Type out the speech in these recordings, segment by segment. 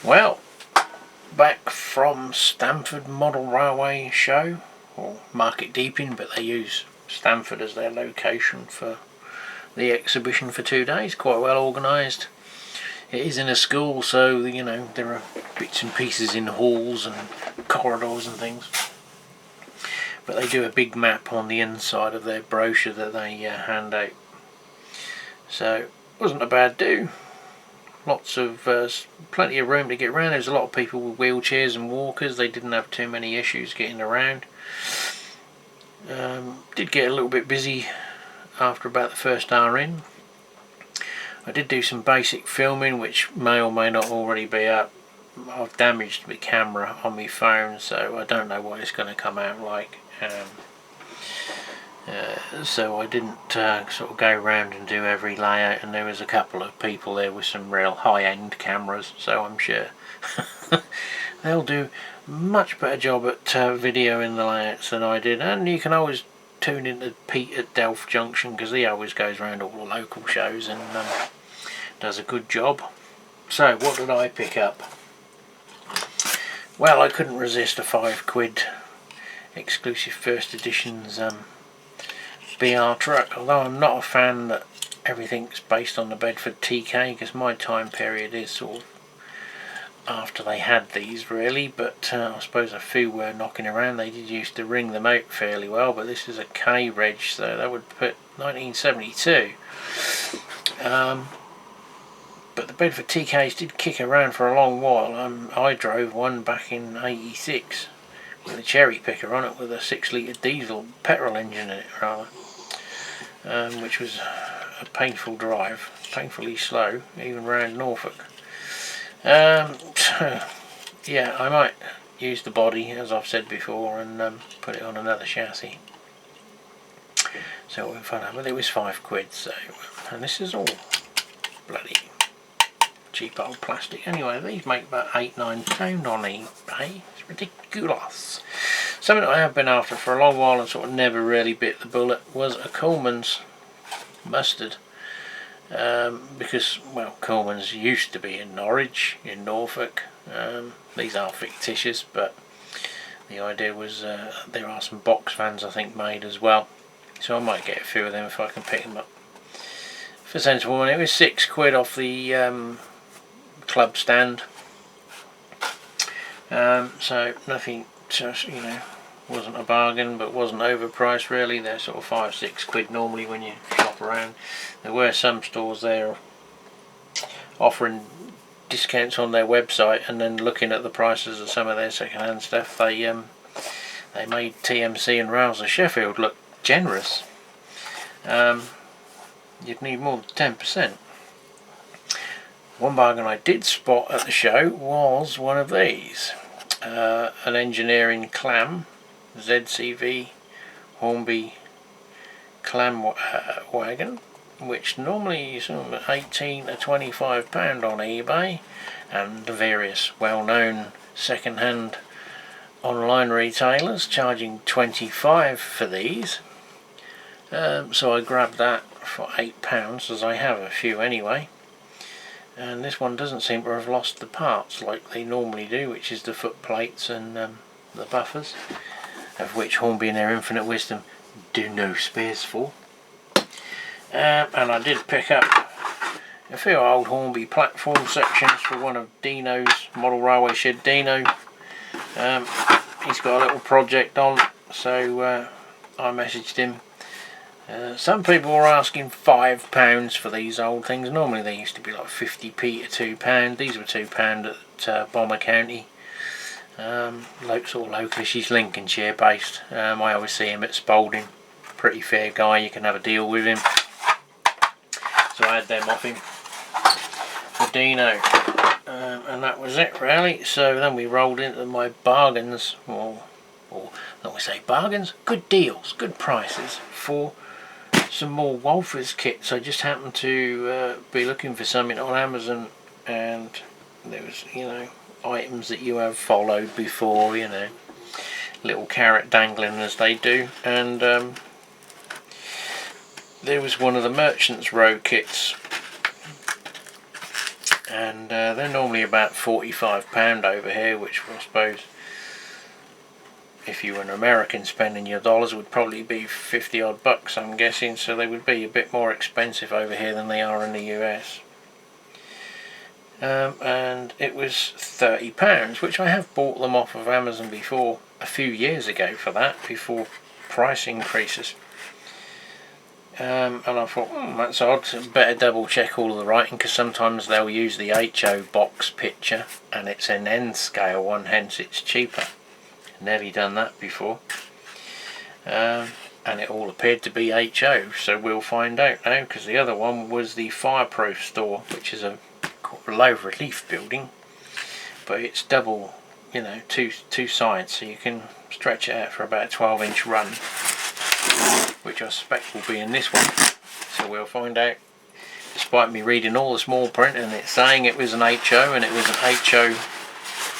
Well, back from Stamford Model Railway show, or Market Deeping, but they use Stamford as their location for the exhibition for 2 days. Quite well organised. It is in a school, so you know there are bits and pieces in halls and corridors and things. But they do a big map on the inside of their brochure that they hand out. So it wasn't a bad do. Lots of plenty of room to get around. There's a lot of people with wheelchairs and walkers. They didn't have too many issues getting around. Did get a little bit busy after about the first hour in. I did do some basic filming, which may or may not already be up. I've damaged my camera on my phone, so I don't know what it's going to come out like. So I didn't sort of go around and do every layout, and there was a couple of people there with some real high-end cameras, so I'm sure they'll do much better job at video in the layouts than I did. And you can always tune into Pete at Delft Junction, because he always goes around all the local shows and does a good job. So what did I pick up? Well, I couldn't resist a £5 exclusive first editions BR truck, although I'm not a fan that everything's based on the Bedford TK, because my time period is sort of after they had these really, but I suppose a few were knocking around. They did used to ring them out fairly well, but this is a K reg, so that would put 1972. But the Bedford TKs did kick around for a long while. I drove one back in '86 with a cherry picker on it with a 6-litre diesel petrol engine in it rather, which was a painful drive, painfully slow, even round Norfolk. Yeah, I might use the body, as I've said before, and put it on another chassis. So we'll find out. But it was £5, so, and this is all bloody cheap old plastic. Anyway, these make about £8-9 on eBay. It's ridiculous. Something that I have been after for a long while and sort of never really bit the bullet was a Coleman's mustard. Because, well, Coleman's used to be in Norwich, in Norfolk. These are fictitious, but the idea was there are some box fans I think made as well. So I might get a few of them if I can pick them up for sensible money. It was £6 off the club stand, so nothing just, you know, wasn't a bargain, but wasn't overpriced really. They're sort of £5-6 normally when you shop around. There were some stores there offering discounts on their website, and then looking at the prices of some of their second-hand stuff, they made TMC and Rouse of Sheffield look generous. You'd need more than 10%. One bargain I did spot at the show was one of these, an Engineering Clam ZCV Hornby clam wagon, which normally is £18 to £25 on eBay, and various well-known second-hand online retailers charging £25 for these. So I grabbed that for £8, as I have a few anyway. And this one doesn't seem to have lost the parts like they normally do, which is the foot plates and the buffers, of which Hornby in their infinite wisdom do no spares for. And I did pick up a few old Hornby platform sections for one of Dino's Model Railway Shed. Dino, he's got a little project on, so I messaged him. Some people were asking £5 for these old things. Normally they used to be like 50p to £2. These were £2 at Bomber County. Sort of locally, she's Lincolnshire based. I always see him at Spalding. Pretty fair guy, you can have a deal with him. So I had them off him for Dino. And that was it really. So then we rolled into my bargains, or not we say bargains, good deals, good prices for some more Walthers kits. I just happened to be looking for something on Amazon, and there was, you know, items that you have followed before, you know, little carrot dangling as they do, and there was one of the Merchants Row kits, and they're normally about £45 over here, which I suppose if you were an American spending your dollars would probably be 50 odd bucks, I'm guessing, so they would be a bit more expensive over here than they are in the US. And it was £30, which I have bought them off of Amazon before, a few years ago for that, before price increases. And I thought, that's odd, better double check all of the writing, because sometimes they'll use the HO box picture and it's an N scale one, hence it's cheaper. Nearly done that before. And it all appeared to be HO, so we'll find out now, because the other one was the Fireproof store, which is a low relief building, but it's double, you know, two sides, so you can stretch it out for about a 12-inch run, which I suspect will be in this one, so we'll find out. Despite me reading all the small print and it saying it was an HO and it was an HO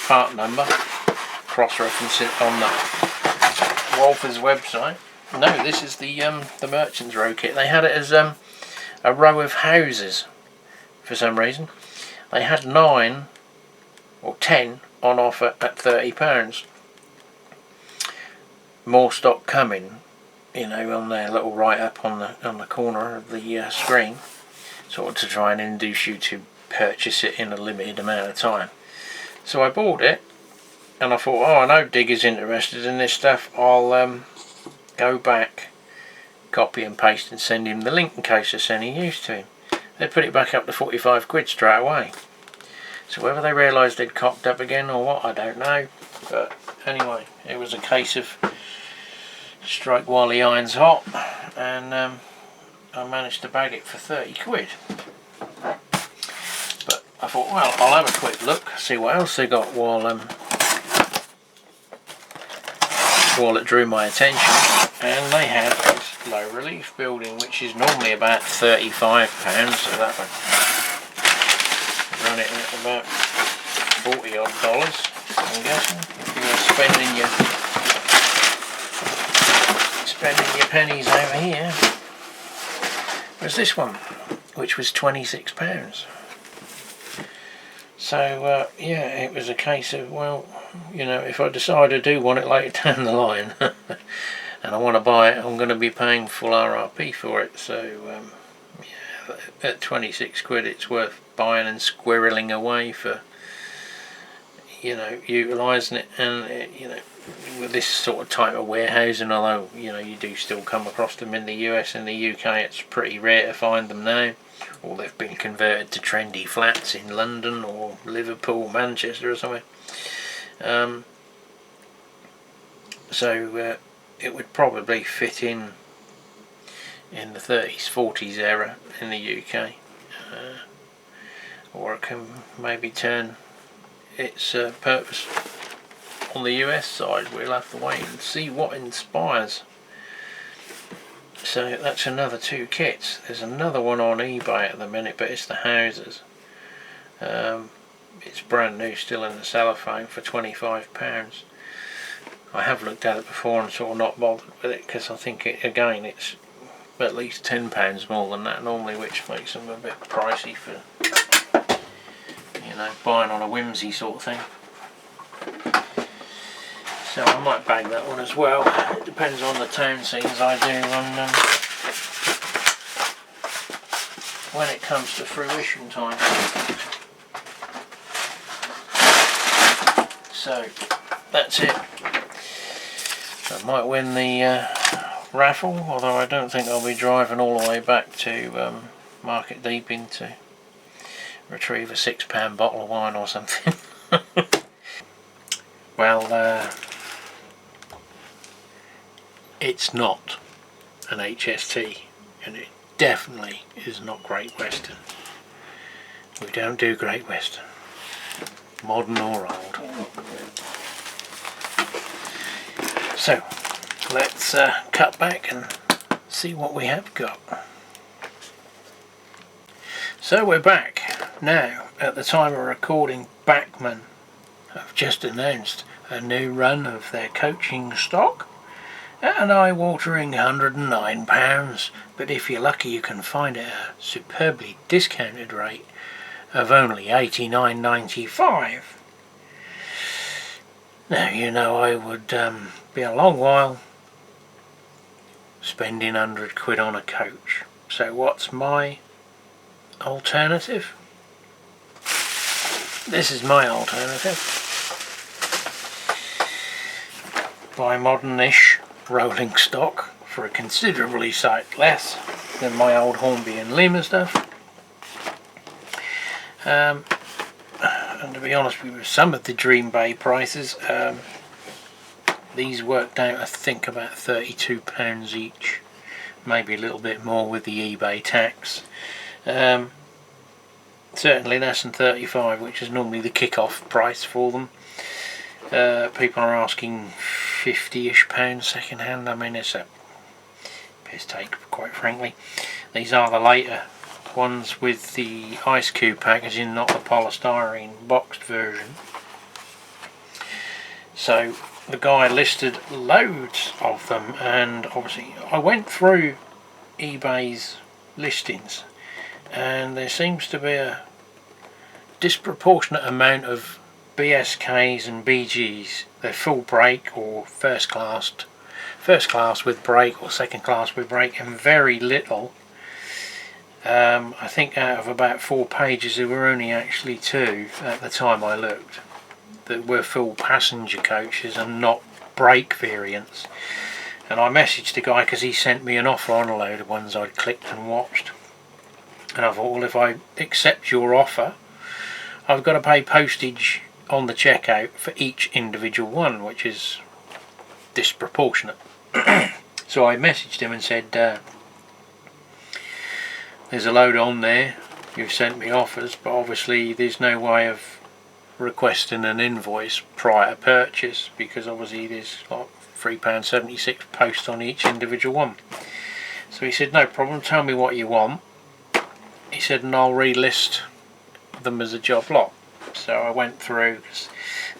part number, cross-reference it on the Wolfers website. No, this is the Merchants Row kit. They had it as a row of houses for some reason. They had 9 or 10 on offer at £30. More stock coming, you know, on their little write-up on the corner of the screen, sort of to try and induce you to purchase it in a limited amount of time. So I bought it, and I thought, oh, I know Digger's interested in this stuff. I'll go back, copy and paste, and send him the link in case there's any use to him. They put it back up to 45 quid straight away. So whether they realised they'd cocked up again or what, I don't know. But anyway, it was a case of strike while the iron's hot, and I managed to bag it for 30 quid. But I thought, well, I'll have a quick look, see what else they got while it drew my attention. And they had this low relief building, which is normally about £35, so that would run it at about 40 odd dollars, I'm guessing, if you were spending your pennies over here. There's this one, which was £26. So yeah, it was a case of, well, you know, if I decide I do want it later down the line and I want to buy it, I'm going to be paying full RRP for it. So yeah, at 26 quid it's worth buying and squirreling away for, you know, utilising it. And you know, with this sort of type of warehousing, although, you know, you do still come across them in the US and the UK, it's pretty rare to find them now, or they've been converted to trendy flats in London or Liverpool, Manchester or somewhere. So it would probably fit in the 30s, 40s era in the UK, or it can maybe turn its purpose on the US side. We'll have to wait and see what inspires. So that's another 2 kits. There's another one on eBay at the minute, but it's the houses. It's brand new, still in the cellophane, for £25. I have looked at it before and sort of not bothered with it, because I think it's at least £10 more than that normally, which makes them a bit pricey for, you know, buying on a whimsy sort of thing. So I might bag that one as well. It depends on the town scenes I do on when it comes to fruition time. So that's it. I might win the raffle, although I don't think I'll be driving all the way back to Market Deeping to retrieve a £6 bottle of wine or something. Well, it's not an HST, and it definitely is not Great Western. We don't do Great Western, modern or old. So let's cut back and see what we have got. So we're back now. At the time of recording, Bachmann have just announced a new run of their coaching stock at an eye-watering £109, but if you're lucky you can find it at a superbly discounted rate of only $89.95. Now, you know, I would be a long while spending £100 on a coach. So what's my alternative? This is my alternative. Buy modern-ish rolling stock for a considerably sight less than my old Hornby and Lima stuff. And to be honest with you, some of the Dream Bay prices, these worked out I think about £32 each, maybe a little bit more with the eBay tax. Certainly less than 35, which is normally the kick-off price for them. People are asking £50-ish second hand. I mean, it's a piss take, quite frankly. These are the later ones with the ice cube packaging, not the polystyrene boxed version. So the guy listed loads of them, and obviously I went through eBay's listings, and there seems to be a disproportionate amount of BSKs and BGs. They're full brake or first class with brake or second class with brake, and very little. I think out of about 4 pages there were only actually 2 at the time I looked that were full passenger coaches and not brake variants. And I messaged the guy because he sent me an offer on a load of ones I'd clicked and watched, and I thought, well, if I accept your offer, I've got to pay postage on the checkout for each individual one, which is disproportionate. So I messaged him and said, there's a load on there, you've sent me offers, but obviously there's no way of requesting an invoice prior to purchase, because obviously there's like £3.76 post on each individual one. So he said, no problem, tell me what you want. He said, and I'll relist them as a job lot. So I went through, 'cause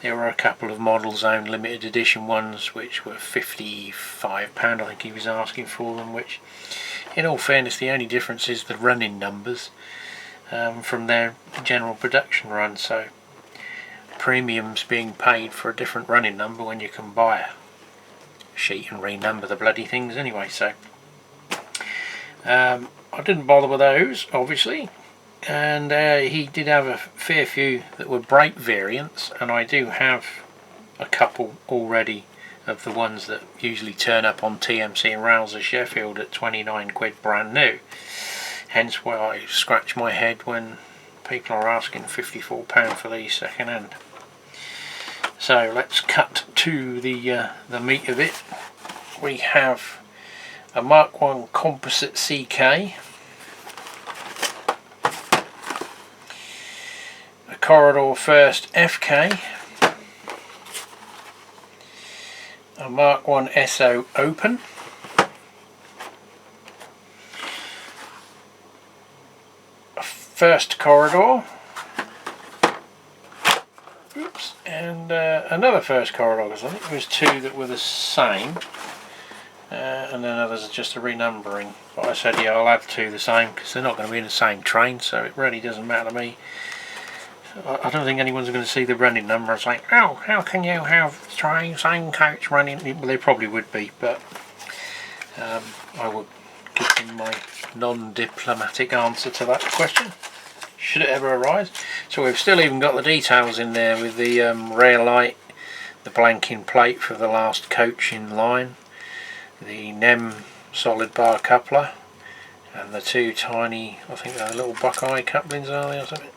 there were a couple of Model Zone limited edition ones which were £55 I think he was asking for them, which in all fairness the only difference is the running numbers from their general production run. So premiums being paid for a different running number when you can buy a sheet and renumber the bloody things anyway. So I didn't bother with those, obviously. And he did have a fair few that were brake variants, and I do have a couple already of the ones that usually turn up on TMC and Rails of Sheffield at £29 brand new. Hence why I scratch my head when people are asking £54 for these second hand. So let's cut to the meat of it. We have a Mark 1 Composite CK, a Corridor First FK, a Mark 1 SO Open, a First Corridor, and another First Corridor, because I think there was 2 that were the same, and then others are just a renumbering. But I said, yeah, I'll have 2 the same, because they're not going to be in the same train, so it really doesn't matter to me. I don't think anyone's going to see the running number and say, oh, how can you have the same coach running? Well, they probably would be, but I will give them my non-diplomatic answer to that question, should it ever arise. So we've still even got the details in there with the rear light, the blanking plate for the last coach in line, the NEM solid bar coupler, and the 2 tiny, I think they're little Buckeye couplings, are they, or something?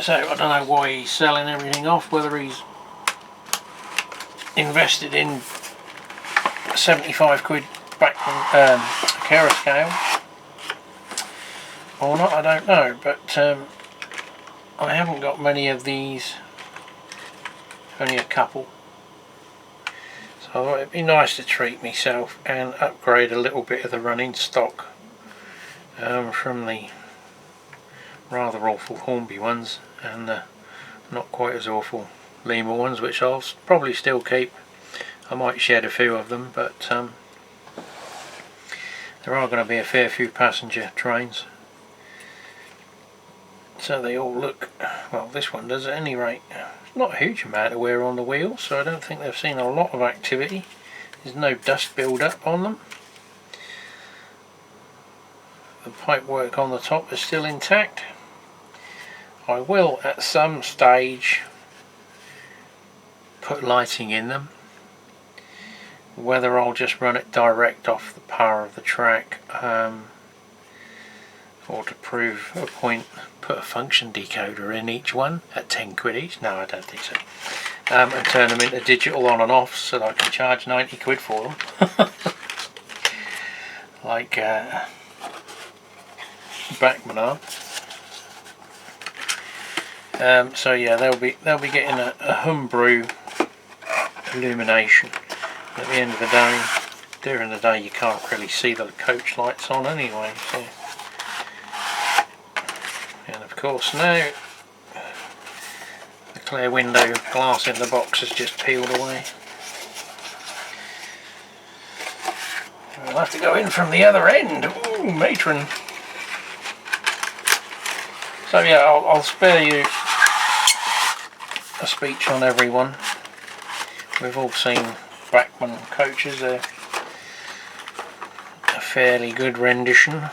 So I don't know why he's selling everything off, whether he's invested in a £75 back Kera scale or not, I don't know, but I haven't got many of these, only a couple. So I thought it'd be nice to treat myself and upgrade a little bit of the running stock from the rather awful Hornby ones and the not quite as awful Lima ones, which I'll probably still keep. I might shed a few of them, but there are going to be a fair few passenger trains, so they all look, well, this one does at any rate. Not a huge amount of wear on the wheels, so I don't think they've seen a lot of activity. There's no dust build up on them. The pipework on the top is still intact. I will at some stage put lighting in them. Whether I'll just run it direct off the power of the track, or to prove a point, put a function decoder in each one at 10 quid each. No, I don't think so. And turn them into digital on and off so that I can charge 90 quid for them. Like Bachmann are. So yeah, they'll be getting a homebrew illumination. At the end of the day, during the day you can't really see the coach lights on anyway. So. And of course now the clear window glass in the box has just peeled away. I'll have to go in from the other end. Ooh, matron. So yeah, I'll spare you a speech on everyone. We've all seen Bachmann coaches. They're a fairly good rendition.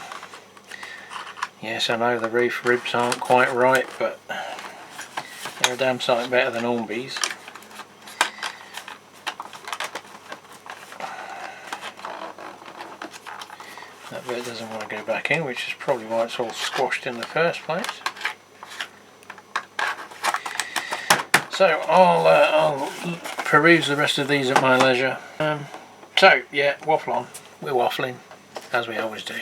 Yes, I know the reef ribs aren't quite right, but they're a damn sight better than Hornby's. That bit doesn't want to go back in, which is probably why it's all squashed in the first place. So I'll peruse the rest of these at my leisure. So yeah, waffle on. We're waffling, as we always do.